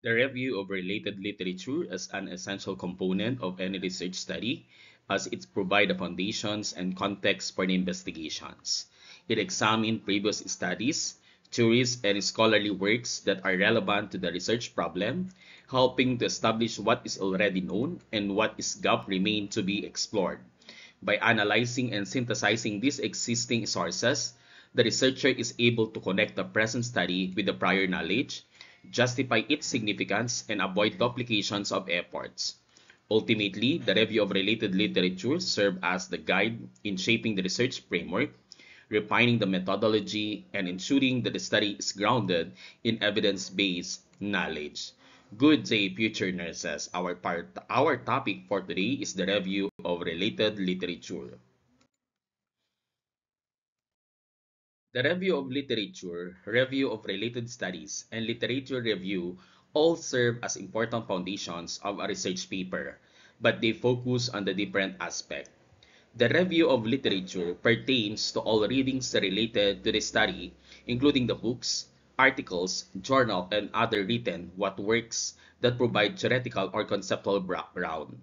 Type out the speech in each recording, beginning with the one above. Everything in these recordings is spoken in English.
The review of related literature is an essential component of any research study as it provides the foundations and context for the investigations. It examines previous studies, theories, and scholarly works that are relevant to the research problem, helping to establish what is already known and what is gap remain to be explored. By analyzing and synthesizing these existing sources, the researcher is able to connect the present study with the prior knowledge, justify its significance, and avoid duplications of efforts. Ultimately, the review of related literature serves as the guide in shaping the research framework, refining the methodology, and ensuring that the study is grounded in evidence-based knowledge. Good day, future nurses. Our topic for today is the review of related literature. The review of literature, review of related studies, and literature review all serve as important foundations of a research paper, but they focus on the different aspects. The review of literature pertains to all readings related to the study, including the books, articles, journal, and other written works that provide theoretical or conceptual background.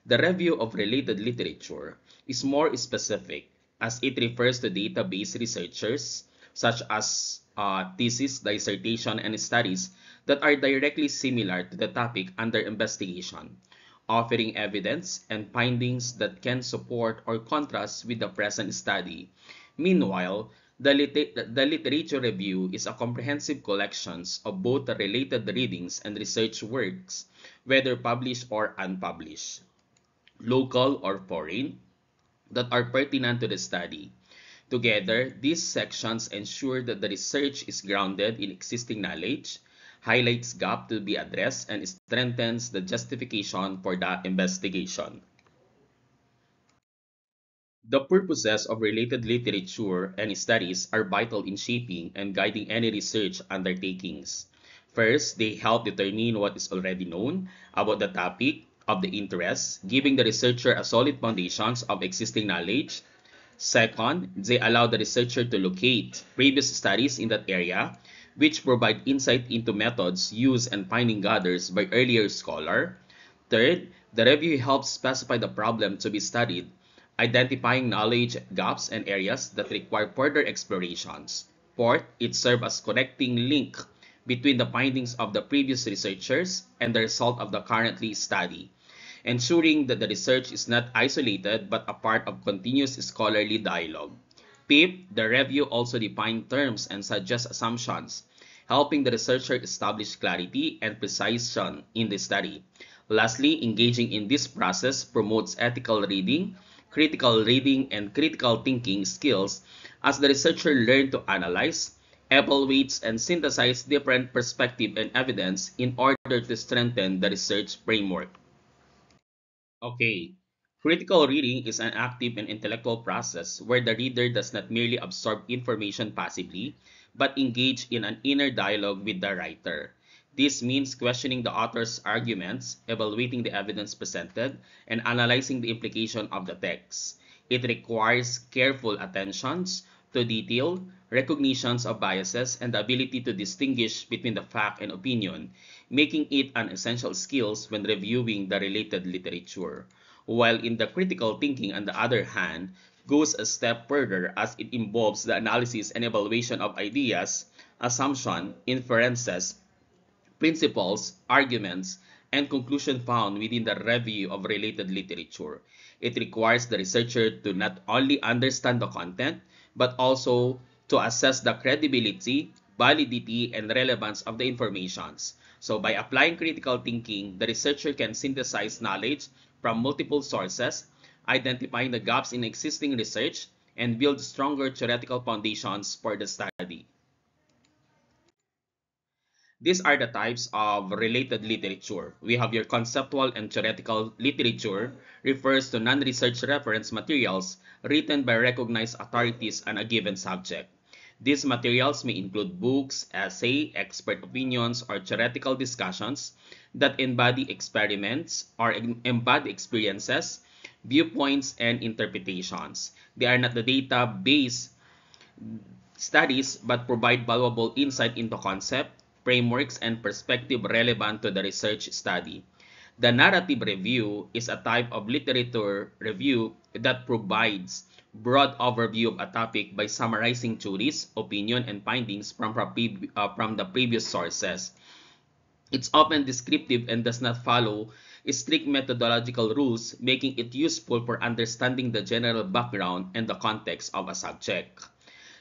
The review of related literature is more specific as it refers to database researchers such as thesis, dissertation, and studies that are directly similar to the topic under investigation, offering evidence and findings that can support or contrast with the present study. Meanwhile, the literature review is a comprehensive collection of both the related readings and research works, whether published or unpublished, local or foreign, that are pertinent to the study. Together, these sections ensure that the research is grounded in existing knowledge, highlights gaps to be addressed, and strengthens the justification for the investigation. The purposes of related literature and studies are vital in shaping and guiding any research undertakings. First, they help determine what is already known about the topic of the interest, giving the researcher a solid foundation of existing knowledge. Second, they allow the researcher to locate previous studies in that area, which provide insight into methods used and finding gathered by earlier scholar. Third, the review helps specify the problem to be studied, identifying knowledge gaps and areas that require further explorations. Fourth, it serves as connecting link between the findings of the previous researchers and the result of the currently study, ensuring that the research is not isolated but a part of continuous scholarly dialogue. Fifth, the review also defines terms and suggests assumptions, helping the researcher establish clarity and precision in the study. Lastly, engaging in this process promotes ethical reading, and critical thinking skills as the researcher learns to analyze, evaluate, and synthesize different perspectives and evidence in order to strengthen the research framework. Okay. Critical reading is an active and intellectual process where the reader does not merely absorb information passively, but engage in an inner dialogue with the writer. This means questioning the author's arguments, evaluating the evidence presented, and analyzing the implication of the text. It requires careful attentions to detail, recognitions of biases, and the ability to distinguish between the fact and opinion, making it an essential skill when reviewing the related literature. While in the critical thinking, on the other hand, goes a step further as it involves the analysis and evaluation of ideas, assumptions, inferences, principles, arguments, and conclusions found within the review of related literature. It requires the researcher to not only understand the content, but also to assess the credibility, validity, and relevance of the informations. So by applying critical thinking, the researcher can synthesize knowledge from multiple sources, identifying the gaps in existing research, and build stronger theoretical foundations for the study. These are the types of related literature. We have your conceptual and theoretical literature refers to non-research reference materials written by recognized authorities on a given subject. These materials may include books, essay, expert opinions, or theoretical discussions that embody experiments or embody experiences, viewpoints, and interpretations. They are not the database studies but provide valuable insight into concept, frameworks, and perspective relevant to the research study. The narrative review is a type of literature review that provides broad overview of a topic by summarizing theories, opinion, and findings from the previous sources. It's often descriptive and does not follow strict methodological rules, making it useful for understanding the general background and the context of a subject.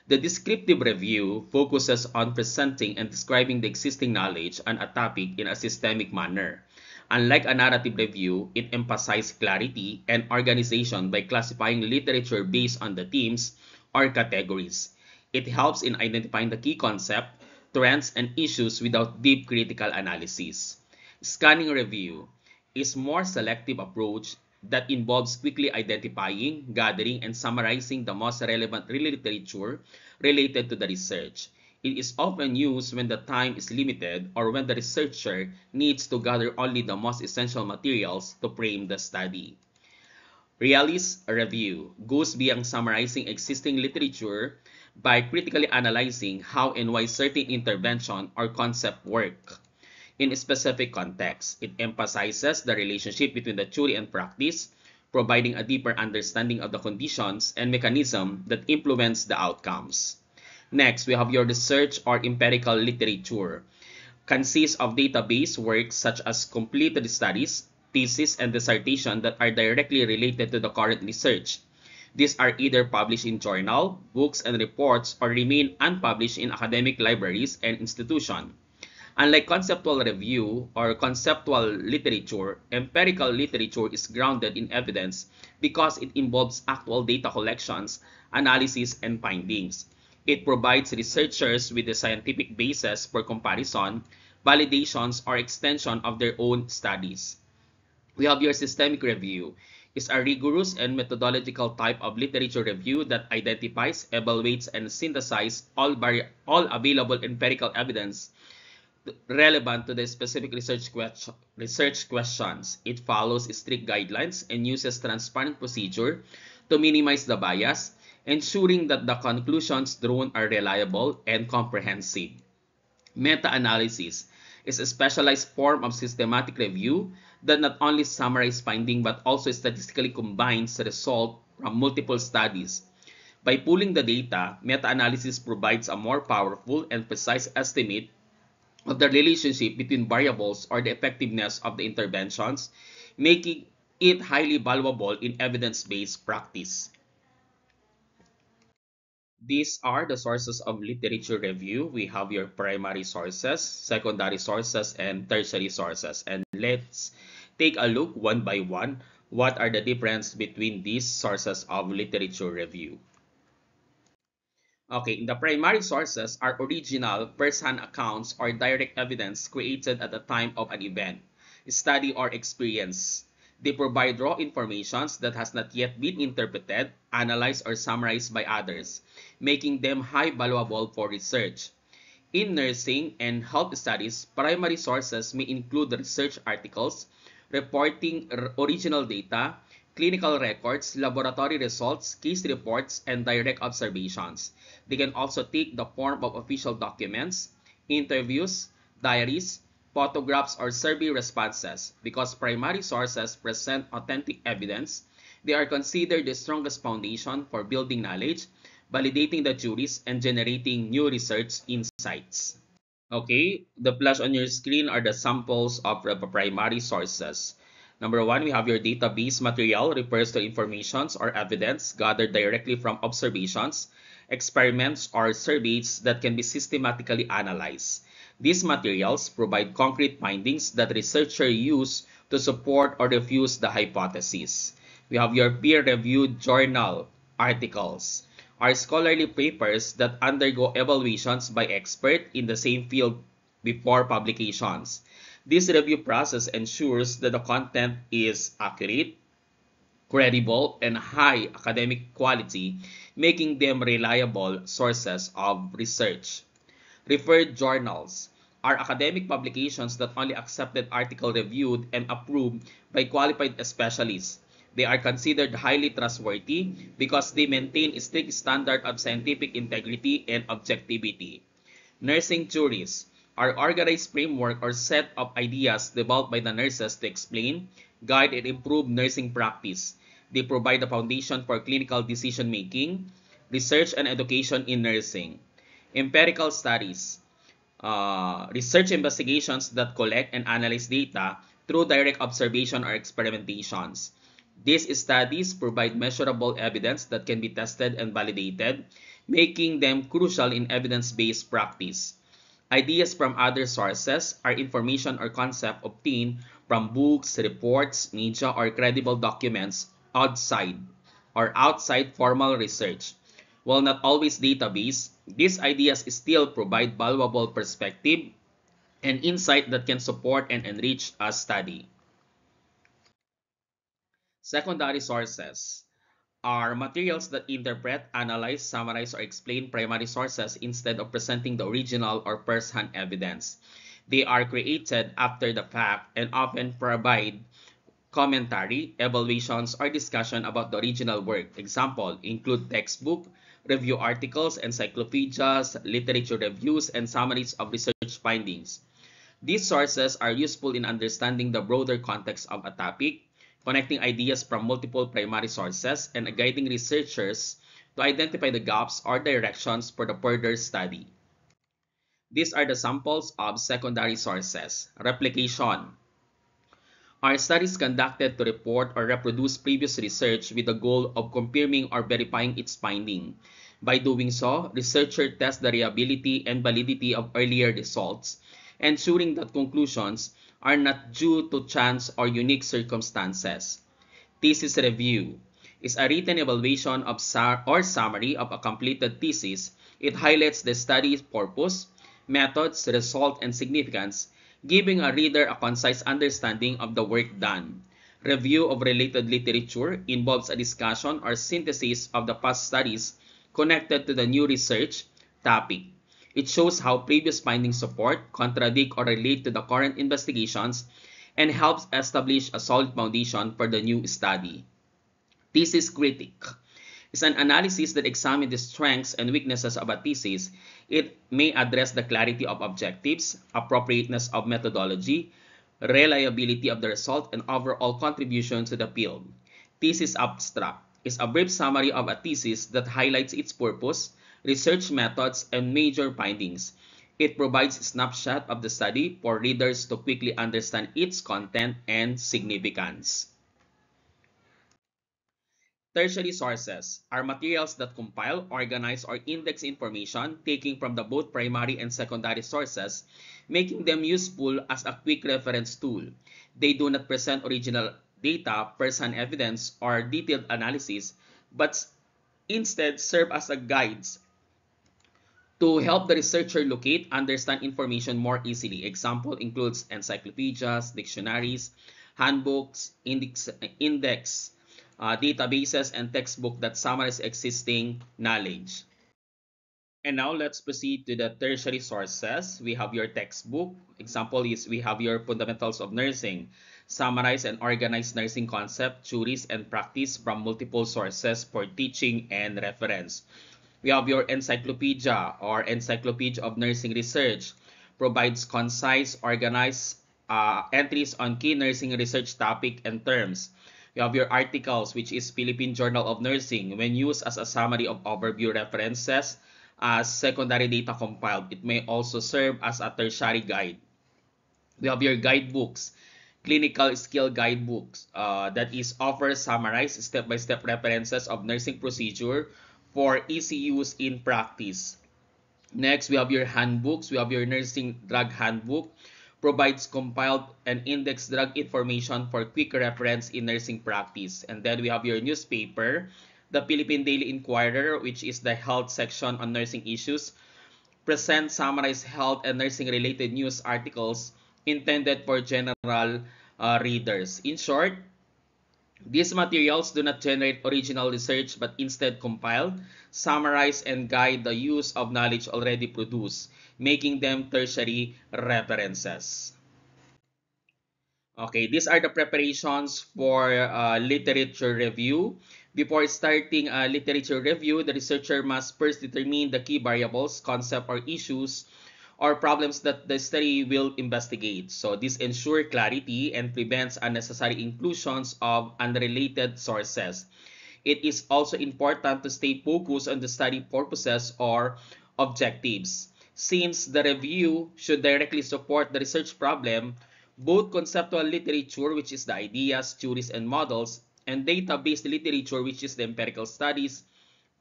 The descriptive review focuses on presenting and describing the existing knowledge on a topic in a systemic manner. Unlike a narrative review, it emphasizes clarity and organization by classifying literature based on the themes or categories. It helps in identifying the key concept, trends, and issues without deep critical analysis. Scanning review is more selective approach that involves quickly identifying, gathering, and summarizing the most relevant literature related to the research. It is often used when the time is limited or when the researcher needs to gather only the most essential materials to frame the study. Realist review goes beyond summarizing existing literature by critically analyzing how and why certain intervention or concept work. In a specific context, it emphasizes the relationship between the theory and practice, providing a deeper understanding of the conditions and mechanisms that influence the outcomes. Next, we have your research or empirical literature. Consists of database works such as completed studies, thesis, and dissertation that are directly related to the current research. These are either published in journal, books, and reports or remain unpublished in academic libraries and institutions. Unlike conceptual review or conceptual literature, empirical literature is grounded in evidence because it involves actual data collections, analysis, and findings. It provides researchers with a scientific basis for comparison, validations, or extension of their own studies. We have your systemic review. It's a rigorous and methodological type of literature review that identifies, evaluates, and synthesizes all available empirical evidence relevant to the specific research questions. It follows strict guidelines and uses transparent procedure to minimize the bias, ensuring that the conclusions drawn are reliable and comprehensive. Meta-analysis is a specialized form of systematic review that not only summarizes findings but also statistically combines results from multiple studies. By pooling the data, meta-analysis provides a more powerful and precise estimate of the relationship between variables or the effectiveness of the interventions, making it highly valuable in evidence-based practice. These are the sources of literature review. We have your primary sources, secondary sources, and tertiary sources. And let's take a look one by one. What are the difference between these sources of literature review? Okay, the primary sources are original first-hand accounts or direct evidence created at the time of an event, study, or experience. They provide raw information that has not yet been interpreted, analyzed, or summarized by others, making them high valuable for research. In nursing and health studies, primary sources may include research articles, reporting original data, clinical records, laboratory results, case reports, and direct observations. They can also take the form of official documents, interviews, diaries, photographs, or survey responses. Because primary sources present authentic evidence, they are considered the strongest foundation for building knowledge, validating the theories, and generating new research insights. Okay, the flash on your screen are the samples of the primary sources. Number one, we have your database material refers to informations or evidence gathered directly from observations, experiments, or surveys that can be systematically analyzed. These materials provide concrete findings that researchers use to support or refute the hypothesis. We have your peer-reviewed journal articles are scholarly papers that undergo evaluations by experts in the same field before publications. This review process ensures that the content is accurate, credible, and high academic quality, making them reliable sources of research. Referred journals are academic publications that only accepted article reviewed and approved by qualified specialists. They are considered highly trustworthy because they maintain a strict standard of scientific integrity and objectivity. Nursing theories are organized framework or set of ideas developed by the nurses to explain, guide, and improve nursing practice. They provide the foundation for clinical decision-making, research, and education in nursing. Empirical studies, research investigations that collect and analyze data through direct observation or experimentations. These studies provide measurable evidence that can be tested and validated, making them crucial in evidence-based practice. Ideas from other sources are information or concept obtained from books, reports, media, or credible documents outside formal research. While not always database, these ideas still provide valuable perspective and insight that can support and enrich a study. Secondary sources are materials that interpret, analyze, summarize, or explain primary sources instead of presenting the original or first-hand evidence. They are created after the fact and often provide commentary, evaluations, or discussion about the original work. Example include textbook, review articles, encyclopedias, literature reviews, and summaries of research findings. These sources are useful in understanding the broader context of a topic, connecting ideas from multiple primary sources, and guiding researchers to identify the gaps or directions for the further study. These are the samples of secondary sources. Replication are studies conducted to report or reproduce previous research with the goal of confirming or verifying its finding. By doing so, researchers test the reliability and validity of earlier results, ensuring that conclusions are not due to chance or unique circumstances. Thesis review is a written evaluation of or summary of a completed thesis. It highlights the study's purpose, methods, result, and significance, giving a reader a concise understanding of the work done. Review of related literature involves a discussion or synthesis of the past studies connected to the new research topic. It shows how previous findings support, contradict, or relate to the current investigations and helps establish a solid foundation for the new study. Thesis critique is an analysis that examines the strengths and weaknesses of a thesis. It may address the clarity of objectives, appropriateness of methodology, reliability of the result, and overall contribution to the field. Thesis abstract is a brief summary of a thesis that highlights its purpose, research methods, and major findings. It provides a snapshot of the study for readers to quickly understand its content and significance. Tertiary sources are materials that compile, organize, or index information taken from the both primary and secondary sources, making them useful as a quick reference tool. They do not present original data, first-hand evidence, or detailed analysis, but instead serve as a guides to help the researcher locate, understand information more easily. Example includes encyclopedias, dictionaries, handbooks, index databases, and textbook that summarize existing knowledge. And now let's proceed to the tertiary sources. We have your textbook. Example is we have your Fundamentals of Nursing. Summarize and organize nursing concept, theories, and practice from multiple sources for teaching and reference. We have your Encyclopedia or Encyclopedia of Nursing Research. Provides concise, organized entries on key nursing research topic and terms. You have your articles, which is Philippine Journal of Nursing. When used as a summary of overview references as secondary data compiled, it may also serve as a tertiary guide. We have your guidebooks, clinical skill guidebooks that is offers summarized step-by-step references of nursing procedure for easy use in practice. Next, we have your handbooks. We have your nursing drug handbook, provides compiled and indexed drug information for quick reference in nursing practice. And then we have your newspaper, the Philippine Daily Inquirer, which is the health section on nursing issues, presents summarized health and nursing related news articles intended for general readers. In short, these materials do not generate original research but instead compile, summarize, and guide the use of knowledge already produced, making them tertiary references. Okay, these are the preparations for literature review. Before starting a literature review, the researcher must first determine the key variables, concepts, or issues or problems that the study will investigate. So this ensures clarity and prevents unnecessary inclusions of unrelated sources. It is also important to stay focused on the study purposes or objectives. Since the review should directly support the research problem, both conceptual literature, which is the ideas, theories, and models, and data-based literature, which is the empirical studies,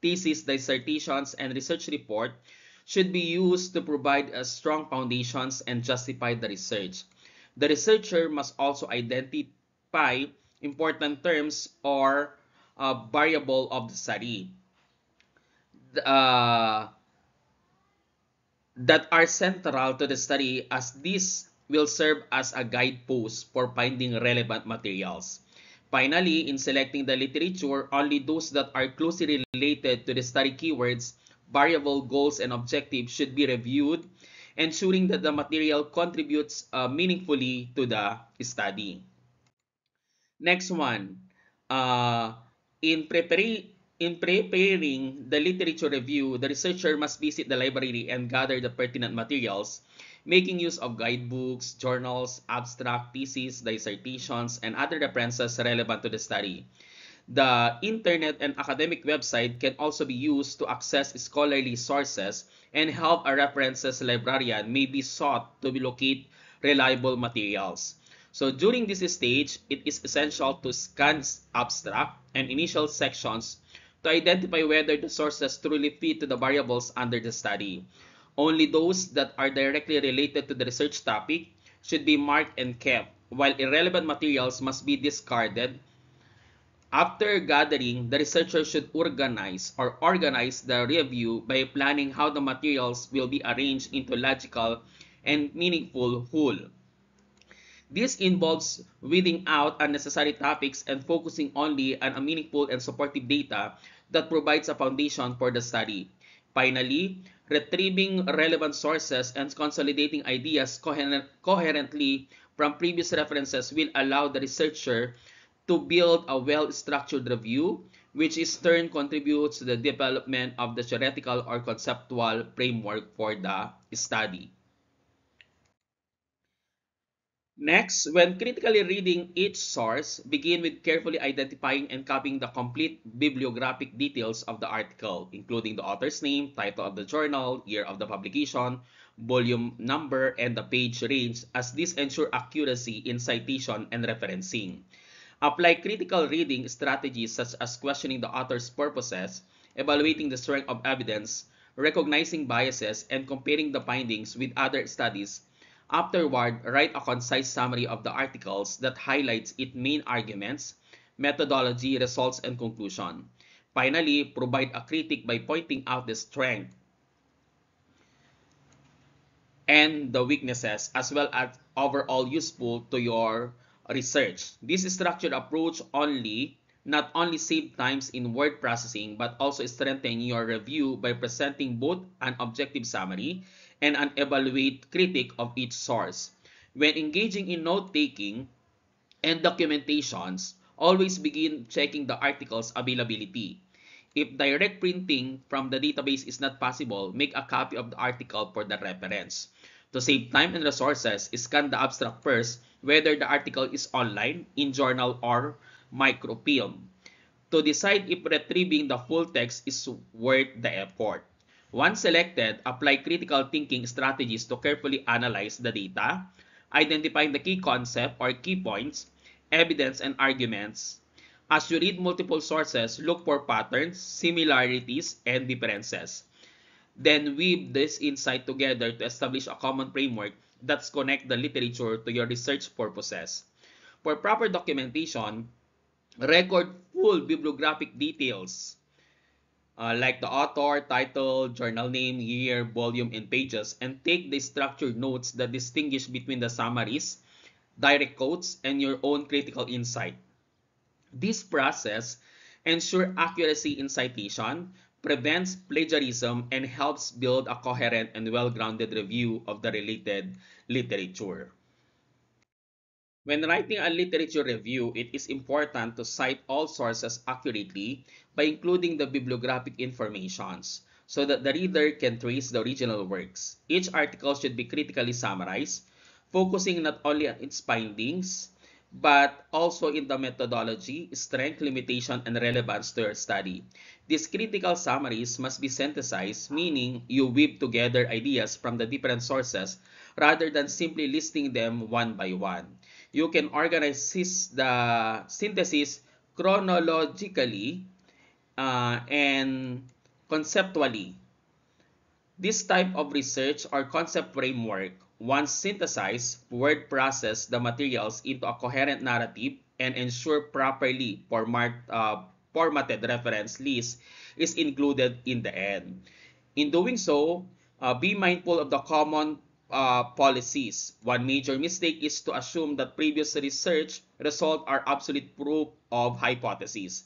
thesis, dissertations, and research report, should be used to provide strong foundations and justify the research. The researcher must also identify important terms or variable of the study uh, that are central to the study, as this will serve as a guidepost for finding relevant materials. Finally, in selecting the literature, only those that are closely related to the study keywords, variable, goals, and objectives should be reviewed, ensuring that the material contributes meaningfully to the study. Next one, uh, in preparing in preparing the literature review, the researcher must visit the library and gather the pertinent materials, making use of guidebooks, journals, abstract, theses, dissertations, and other references relevant to the study. The internet and academic website can also be used to access scholarly sources and help a references librarian may be sought to locate reliable materials. So during this stage, it is essential to scan abstract and initial sections to identify whether the sources truly fit to the variables under the study. Only those that are directly related to the research topic should be marked and kept, while irrelevant materials must be discarded. After gathering, the researcher should organize the review by planning how the materials will be arranged into logical and meaningful whole. This involves weeding out unnecessary topics and focusing only on a meaningful and supportive data that provides a foundation for the study. Finally, retrieving relevant sources and consolidating ideas coherently from previous references will allow the researcher to build a well-structured review, which in turn contributes to the development of the theoretical or conceptual framework for the study. Next, when critically reading each source, begin with carefully identifying and copying the complete bibliographic details of the article, including the author's name, title of the journal, year of the publication, volume number, and the page range, as this ensure accuracy in citation and referencing. Apply critical reading strategies such as questioning the author's purposes, evaluating the strength of evidence, recognizing biases, and comparing the findings with other studies. Afterward, write a concise summary of the articles that highlights its main arguments, methodology, results, and conclusion. Finally, provide a critique by pointing out the strength and the weaknesses, as well as overall useful to your research. This structured approach not only save times in word processing, but also strengthen your review by presenting both an objective summary and an evaluate critique of each source. When engaging in note-taking and documentations, always begin checking the article's availability. If direct printing from the database is not possible, make a copy of the article for the reference. To save time and resources, scan the abstract first, whether the article is online, in journal, or microfilm, to decide if retrieving the full text is worth the effort. Once selected, apply critical thinking strategies to carefully analyze the data, identifying the key concept or key points, evidence, and arguments. As you read multiple sources, look for patterns, similarities, and differences. Then weave this insight together to establish a common framework that connects the literature to your research purposes. For proper documentation, record full bibliographic details like the author, title, journal name, year, volume, and pages, and take the structured notes that distinguish between the summaries, direct quotes, and your own critical insight. This process ensures accuracy in citation, prevents plagiarism, and helps build a coherent and well-grounded review of the related literature. When writing a literature review, it is important to cite all sources accurately by including the bibliographic informations. so that the reader can trace the original works. Each article should be critically summarized, focusing not only on its findings, but also in the methodology, strength, limitation, and relevance to your study. These critical summaries must be synthesized, meaning you weave together ideas from the different sources rather than simply listing them one by one. You can organize the synthesis chronologically and conceptually. This type of research or concept framework, once synthesized, word process the materials into a coherent narrative and ensure properly formatted reference list is included in the end. In doing so, be mindful of the common policies. One major mistake is to assume that previous research results are absolute proof of hypotheses.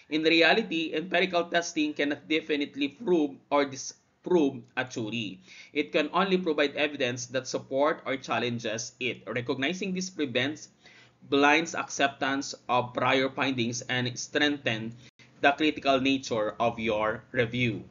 In reality, empirical testing cannot definitely prove or disprove a theory. It can only provide evidence that support or challenges it. Recognizing this prevents blind acceptance of prior findings and strengthens the critical nature of your review.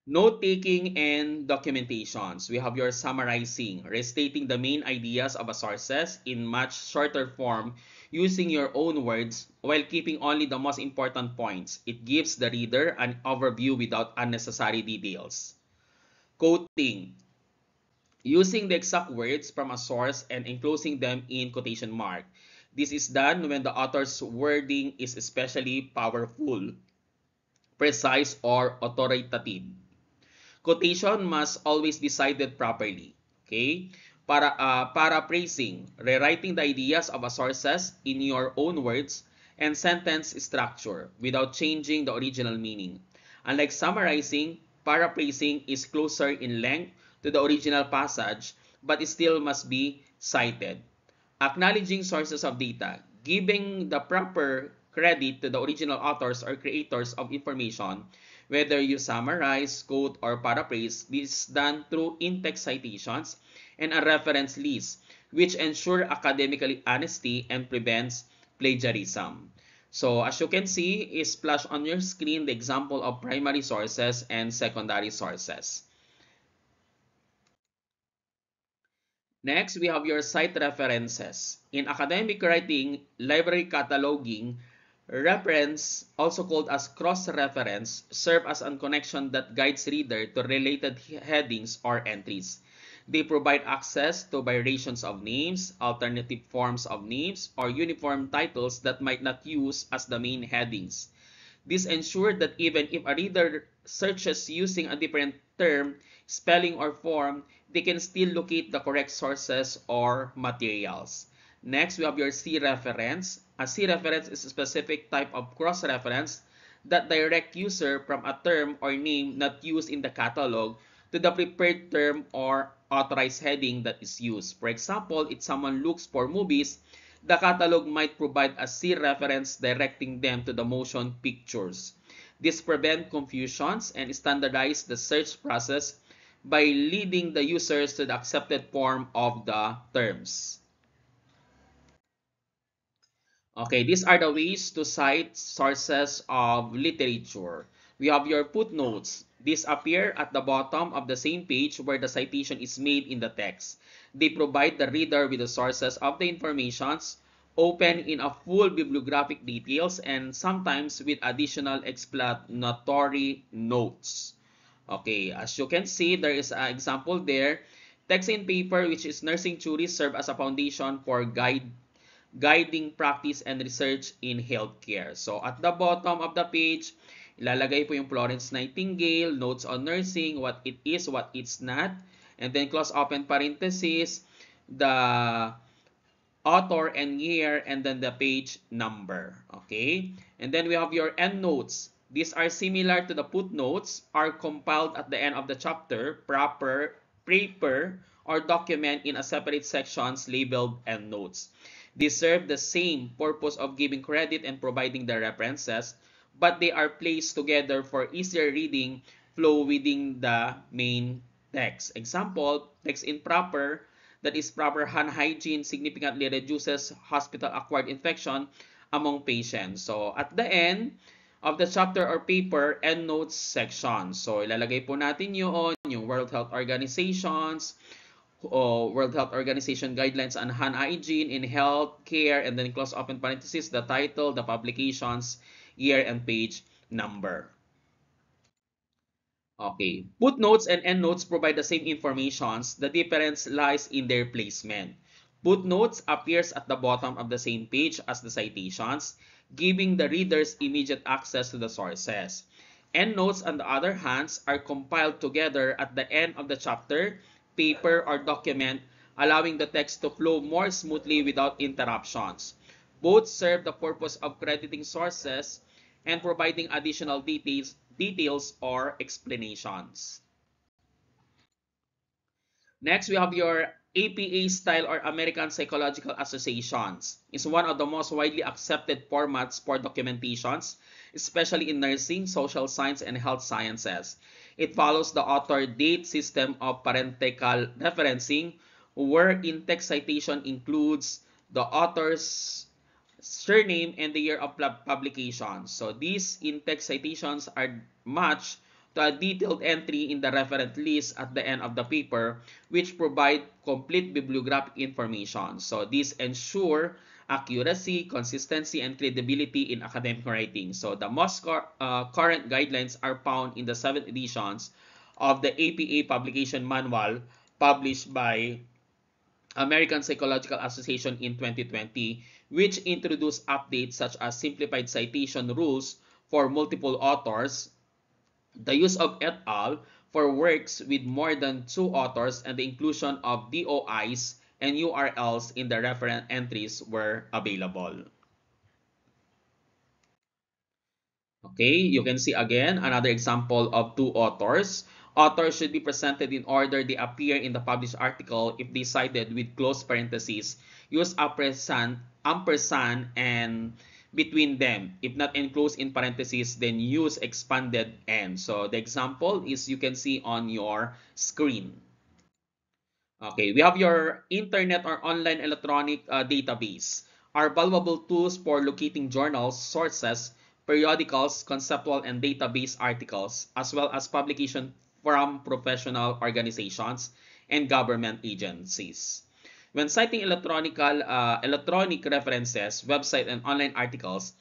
Note-taking and documentations. We have your summarizing, restating the main ideas of a sources in much shorter form using your own words while keeping only the most important points. It gives the reader an overview without unnecessary details. Quoting. Using the exact words from a source and enclosing them in quotation mark. This is done when the author's wording is especially powerful, precise, or authoritative. Quotation must always be cited properly. Okay? Paraphrasing, rewriting the ideas of a sources in your own words and sentence structure without changing the original meaning. Unlike summarizing, paraphrasing is closer in length to the original passage but it still must be cited. Acknowledging sources of data, giving the proper credit to the original authors or creators of information, whether you summarize, quote, or paraphrase. This is done through in-text citations and a reference list, which ensure academically honesty and prevents plagiarism. So as you can see, is flash on your screen the example of primary sources and secondary sources. Next, we have your site references. In academic writing, library cataloging, reference, also called as cross-reference, serve as a connection that guides reader to related headings or entries. They provide access to variations of names, alternative forms of names, or uniform titles that might not use as the main headings. This ensures that even if a reader searches using a different term, spelling, or form, they can still locate the correct sources or materials. Next, we have your C-reference. A C-reference is a specific type of cross-reference that direct user from a term or name not used in the catalog to the preferred term or authorized heading that is used. For example, if someone looks for movies, the catalog might provide a C reference directing them to the motion pictures. This prevents confusions and standardize the search process by leading the users to the accepted form of the terms. Okay, these are the ways to cite sources of literature. We have your footnotes. These appear at the bottom of the same page where the citation is made in the text. They provide the reader with the sources of the informations, open in a full bibliographic details, and sometimes with additional explanatory notes. Okay, as you can see, there is an example there. Text in paper, which is nursing theory, serve as a foundation for guiding practice and research in healthcare. So at the bottom of the page, ilalagay po yung Florence Nightingale, notes on nursing, what it is, what it's not, and then close open parenthesis, the author and year, and then the page number. Okay? And then we have your endnotes. These are similar to the footnotes, are compiled at the end of the chapter, paper, or document in a separate sections labeled endnotes. They serve the same purpose of giving credit and providing the references, but they are placed together for easier reading flow within the main text. Example, text in proper, that is proper hand hygiene significantly reduces hospital-acquired infection among patients. So at the end, of the chapter or paper endnotes section. So ilalagay po natin yung World Health Organizations, World Health Organization guidelines on hand hygiene in health care, and then close open parenthesis, the title, the publications, year, and page number. Okay. Footnotes and endnotes provide the same informations. The difference lies in their placement. Footnotes appears at the bottom of the same page as the citations, giving the readers immediate access to the sources. Endnotes, on the other hand, are compiled together at the end of the chapter, paper, or document, allowing the text to flow more smoothly without interruptions. Both serve the purpose of crediting sources and providing additional details or explanations. Next, we have your APA style or American Psychological Associations. It's one of the most widely accepted formats for documentations, especially in nursing, social science, and health sciences. It follows the author date system of parenthetical referencing, where in-text citation includes the author's surname and the year of publication. So these in-text citations are matched to a detailed entry in the referent list at the end of the paper, which provide complete bibliographic information. So these ensure accuracy, consistency, and credibility in academic writing. So the most current guidelines are found in the 7th editions of the APA Publication Manual published by American Psychological Association in 2020, which introduced updates such as simplified citation rules for multiple authors, the use of et al. For works with more than 2 authors, and the inclusion of DOIs and URLs in the referent entries were available. Okay, you can see again another example of 2 authors. Authors should be presented in order they appear in the published article if they cited with close parentheses. Use ampersand and between them. If not enclosed in parentheses, then use expanded and. So the example is you can see on your screen. Okay, we have your internet or online electronic database. Are valuable tools for locating journals, sources, periodicals, conceptual and database articles, as well as publication from professional organizations and government agencies. When citing electronic references, website, and online articles,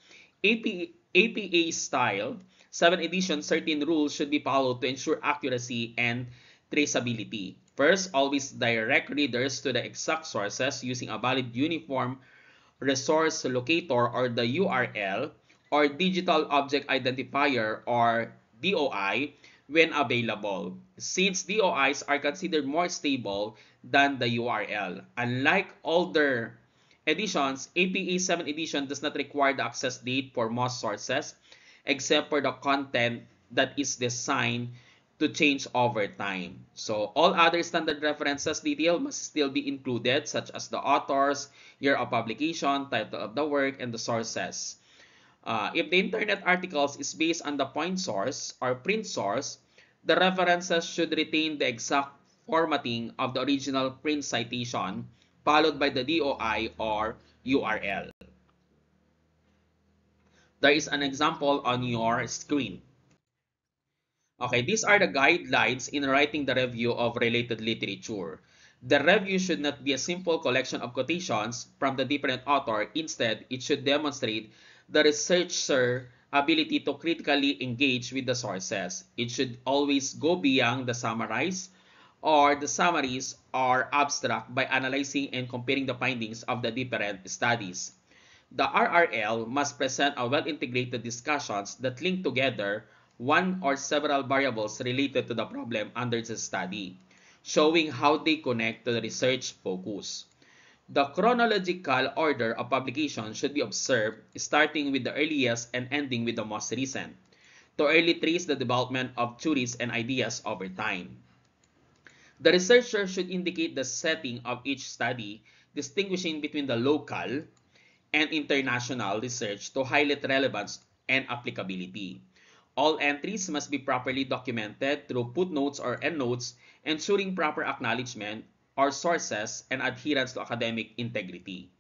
APA style 7 edition, certain rules should be followed to ensure accuracy and traceability. First, always direct readers to the exact sources using a valid uniform resource locator or the URL or digital object identifier or DOI when available, since DOIs are considered more stable than the URL. Unlike older editions, APA 7 edition does not require the access date for most sources, except for the content that is designed to change over time. So all other standard references detail must still be included, such as the authors, year of publication, title of the work, and the sources. If the internet articles is based on the point source or print source, the references should retain the exact formatting of the original print citation, followed by the DOI or URL. There is an example on your screen. Okay, these are the guidelines in writing the review of related literature. The review should not be a simple collection of quotations from the different author. Instead, it should demonstrate the researcher's ability to critically engage with the sources. It should always go beyond the summarize or the summaries are abstract by analyzing and comparing the findings of the different studies. The RRL must present a well-integrated discussions that link together one or several variables related to the problem under the study, showing how they connect to the research focus. The chronological order of publication should be observed, starting with the earliest and ending with the most recent, to early trace the development of theories and ideas over time. The researcher should indicate the setting of each study, distinguishing between the local and international research to highlight relevance and applicability. All entries must be properly documented through footnotes or endnotes, ensuring proper acknowledgement or sources and adherence to academic integrity.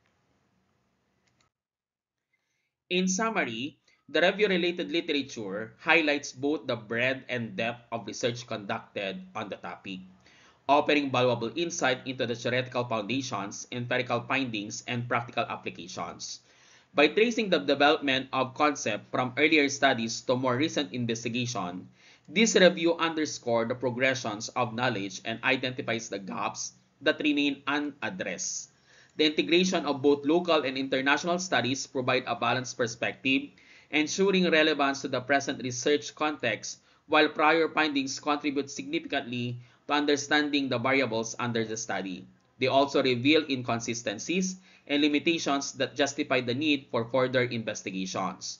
In summary, The review-related literature highlights both the breadth and depth of research conducted on the topic, offering valuable insight into the theoretical foundations, empirical findings, and practical applications. By tracing the development of concept from earlier studies to more recent investigation, this review underscores the progressions of knowledge and identifies the gaps that remain unaddressed. The integration of both local and international studies provide a balanced perspective, ensuring relevance to the present research context, while prior findings contribute significantly to understanding the variables under the study. They also reveal inconsistencies and limitations that justify the need for further investigations.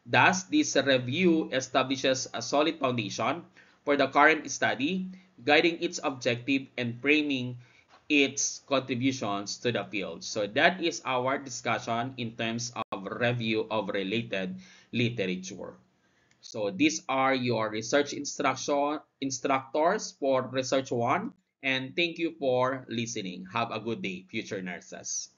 Thus, this review establishes a solid foundation for the current study, guiding its objective and framing its contributions to the field. So that is our discussion in terms of review of related literature. So these are your research instructors for Research 1, and thank you for listening. Have a good day, future nurses.